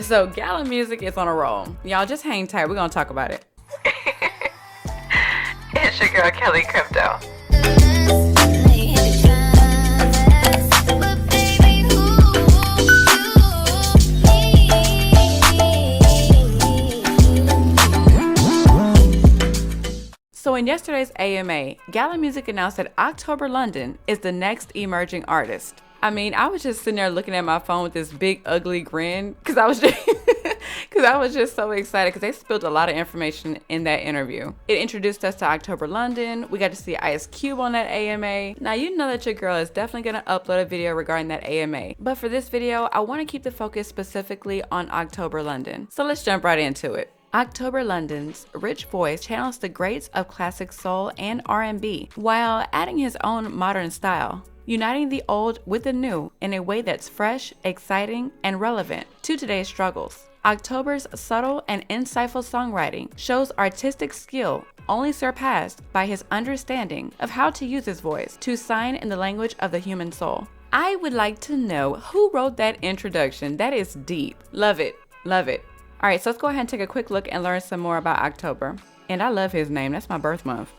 So Gala Music is on a roll. Y'all just hang tight. We're gonna talk about it. It's your girl KelliCrypto. So in yesterday's AMA, Gala Music announced that octoberlondon is the next emerging artist. I mean, I was just sitting there looking at my phone with this big ugly grin because I was just so excited because they spilled a lot of information in that interview. It introduced us to octoberlondon. We got to see Ice Cube on that AMA. Now you know that your girl is definitely going to upload a video regarding that AMA. But for this video, I want to keep the focus specifically on octoberlondon. So let's jump right into it. octoberlondon's rich voice channels the greats of classic soul and R&B while adding his own modern style, uniting the old with the new in a way that's fresh, exciting, and relevant to today's struggles. October's subtle and insightful songwriting shows artistic skill only surpassed by his understanding of how to use his voice to sign in the language of the human soul. I would like to know who wrote that introduction. That is deep. Love it. Love it. All right, so let's go ahead and take a quick look and learn some more about October. And I love his name. That's my birth month.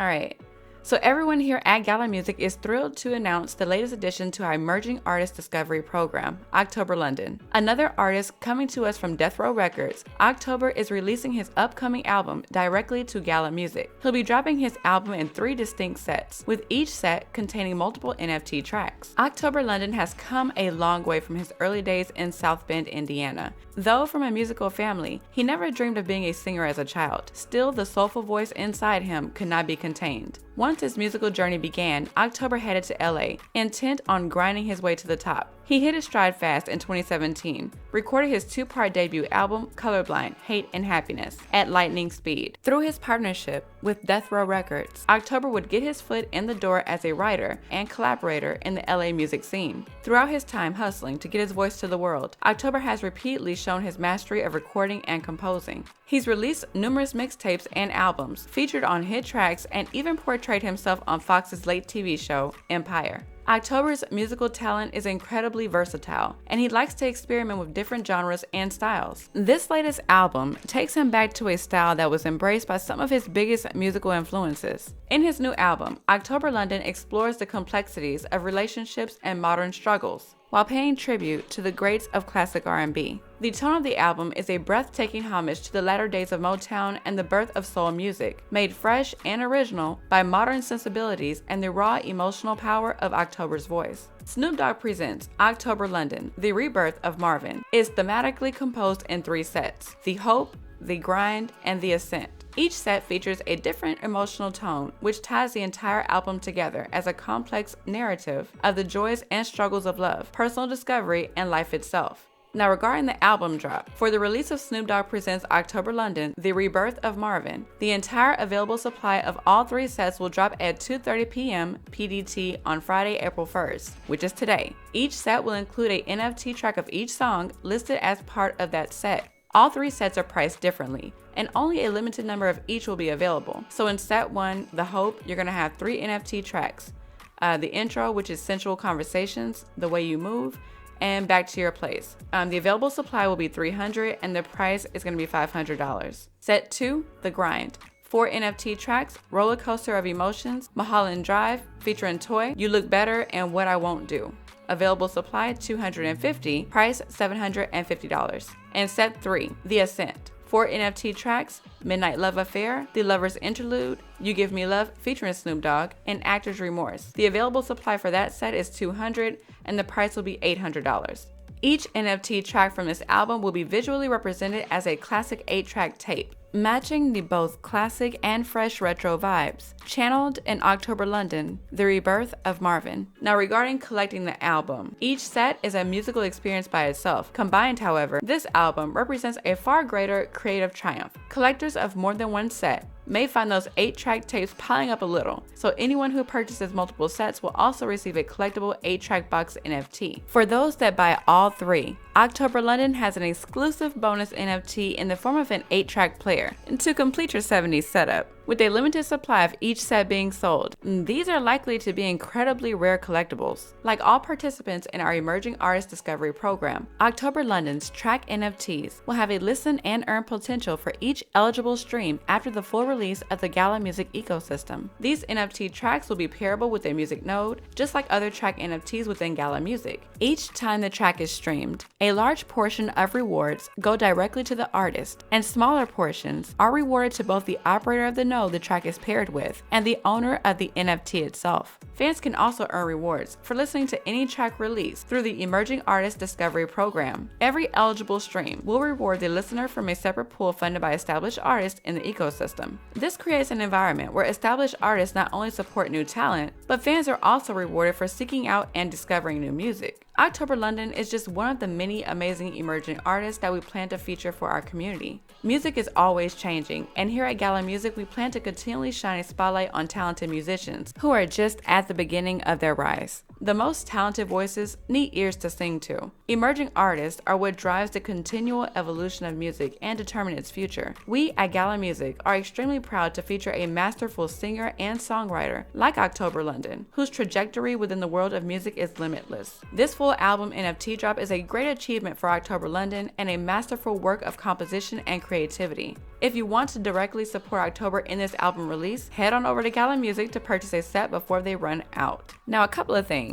All right. So everyone here at Gala Music is thrilled to announce the latest addition to our Emerging Artist Discovery Program, octoberlondon. Another artist coming to us from Death Row Records, October is releasing his upcoming album directly to Gala Music. He'll be dropping his album in 3 distinct sets, with each set containing multiple NFT tracks. octoberlondon has come a long way from his early days in South Bend, Indiana. Though from a musical family, he never dreamed of being a singer as a child. Still, the soulful voice inside him could not be contained. Once his musical journey began, October headed to LA, intent on grinding his way to the top. He hit his stride fast in 2017, recorded his 2-part debut album, Colorblind, Hate and Happiness, at lightning speed. Through his partnership with Death Row Records, October would get his foot in the door as a writer and collaborator in the LA music scene. Throughout his time hustling to get his voice to the world, October has repeatedly shown his mastery of recording and composing. He's released numerous mixtapes and albums, featured on hit tracks, and even portrayed himself on Fox's late TV show, Empire. October's musical talent is incredibly versatile, and he likes to experiment with different genres and styles. This latest album takes him back to a style that was embraced by some of his biggest musical influences. In his new album, octoberlondon explores the complexities of relationships and modern struggles, while paying tribute to the greats of classic R&B. The tone of the album is a breathtaking homage to the latter days of Motown and the birth of soul music, made fresh and original by modern sensibilities and the raw emotional power of October's voice. Snoop Dogg presents octoberlondon, the rebirth of Marvin, is thematically composed in 3 sets: the hope, the grind, and the ascent. Each set features a different emotional tone, which ties the entire album together as a complex narrative of the joys and struggles of love, personal discovery, and life itself. Now regarding the album drop, for the release of Snoop Dogg Presents octoberlondon, The Rebirth of Marvin, the entire available supply of all 3 sets will drop at 2:30 p.m. PDT on Friday, April 1st, which is today. Each set will include a NFT track of each song listed as part of that set. All 3 sets are priced differently, and only a limited number of each will be available. So in set 1, The Hope, you're going to have 3 NFT tracks. The intro, which is Sensual Conversations, The Way You Move, and Back to Your Place. The available supply will be 300 and the price is going to be $500. Set 2, The Grind. 4 NFT tracks, Roller Coaster of Emotions, Mulholland Drive, featuring Toy, You Look Better, and What I Won't Do. Available supply 250, price $750. And set 3, The Ascent. 4 NFT tracks, Midnight Love Affair, The Lover's Interlude, You Give Me Love featuring Snoop Dogg, and Actor's Remorse. The available supply for that set is 200 and the price will be $800. Each NFT track from this album will be visually represented as a classic 8-track tape, matching the both classic and fresh retro vibes, channeled in octoberlondon, The Rebirth of Marvin. Now regarding collecting the album, each set is a musical experience by itself. Combined, however, this album represents a far greater creative triumph. Collectors of more than one set may find those 8-track tapes piling up a little, so anyone who purchases multiple sets will also receive a collectible 8-track box NFT. For those that buy all 3, 𝐿𝐒𝐈𝐄 has an exclusive bonus NFT in the form of an 8-track player to complete your 70s setup, with a limited supply of each set being sold. These are likely to be incredibly rare collectibles. Like all participants in our Emerging Artist Discovery program, 𝐿𝐒𝐈𝐄's track NFTs will have a listen and earn potential for each eligible stream after the full release of the Gala music ecosystem. These NFT tracks will be pairable with a music node, just like other track NFTs within Gala Music. Each time the track is streamed, a large portion of rewards go directly to the artist, and smaller portions are rewarded to both the operator of the node the track is paired with and the owner of the NFT itself. Fans can also earn rewards for listening to any track released through the Emerging Artist Discovery program. Every eligible stream will reward the listener from a separate pool funded by established artists in the ecosystem. This creates an environment where established artists not only support new talent, but fans are also rewarded for seeking out and discovering new music. 𝐿𝐒𝐈𝐄 is just one of the many amazing emerging artists that we plan to feature for our community. Music is always changing, and here at Gala Music, we plan to continually shine a spotlight on talented musicians who are just at the beginning of their rise. The most talented voices need ears to sing to. Emerging artists are what drives the continual evolution of music and determine its future. We at Gala Music are extremely proud to feature a masterful singer and songwriter like 𝐿𝐒𝐈𝐄, whose trajectory within the world of music is limitless. This full album NFT drop is a great achievement for 𝐿𝐒𝐈𝐄 and a masterful work of composition and creativity. If you want to directly support 𝐿𝐒𝐈𝐄 in this album release, head on over to Gala Music to purchase a set before they run out. Now, a couple of things.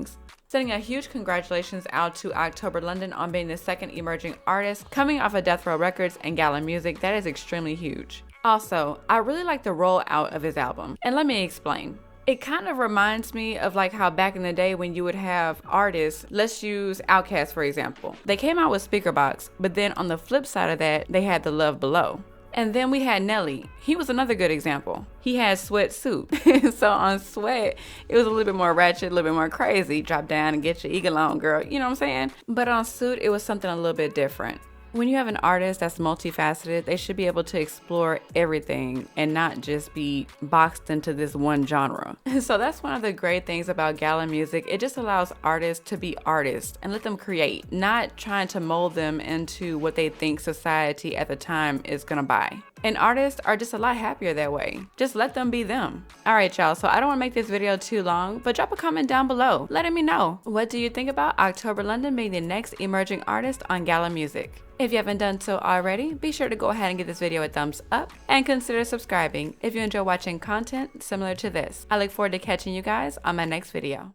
Sending a huge congratulations out to 𝐿𝐒𝐈𝐄 on being the second emerging artist coming off of Death Row Records and Gala Music. That is extremely huge. Also, I really like the rollout of his album, and let me explain. It kind of reminds me of like how back in the day when you would have artists, let's use Outkast for example. They came out with Speakerbox, but then on the flip side of that, they had the Love Below. And then we had Nelly. He was another good example. He had Sweatsuit. So on Sweat, it was a little bit more ratchet, a little bit more crazy. Drop down and get your eagle on, girl. You know what I'm saying? But on Suit, it was something a little bit different. When you have an artist that's multifaceted, they should be able to explore everything and not just be boxed into this one genre. So that's one of the great things about Gala Music. It just allows artists to be artists and let them create, not trying to mold them into what they think society at the time is gonna buy. And artists are just a lot happier that way. Just let them be them. All right, y'all, so I don't want to make this video too long, but drop a comment down below letting me know, what do you think about 𝐿𝐒𝐈𝐄 being the next emerging artist on Gala Music? If you haven't done so already, be sure to go ahead and give this video a thumbs up and consider subscribing if you enjoy watching content similar to this. I look forward to catching you guys on my next video.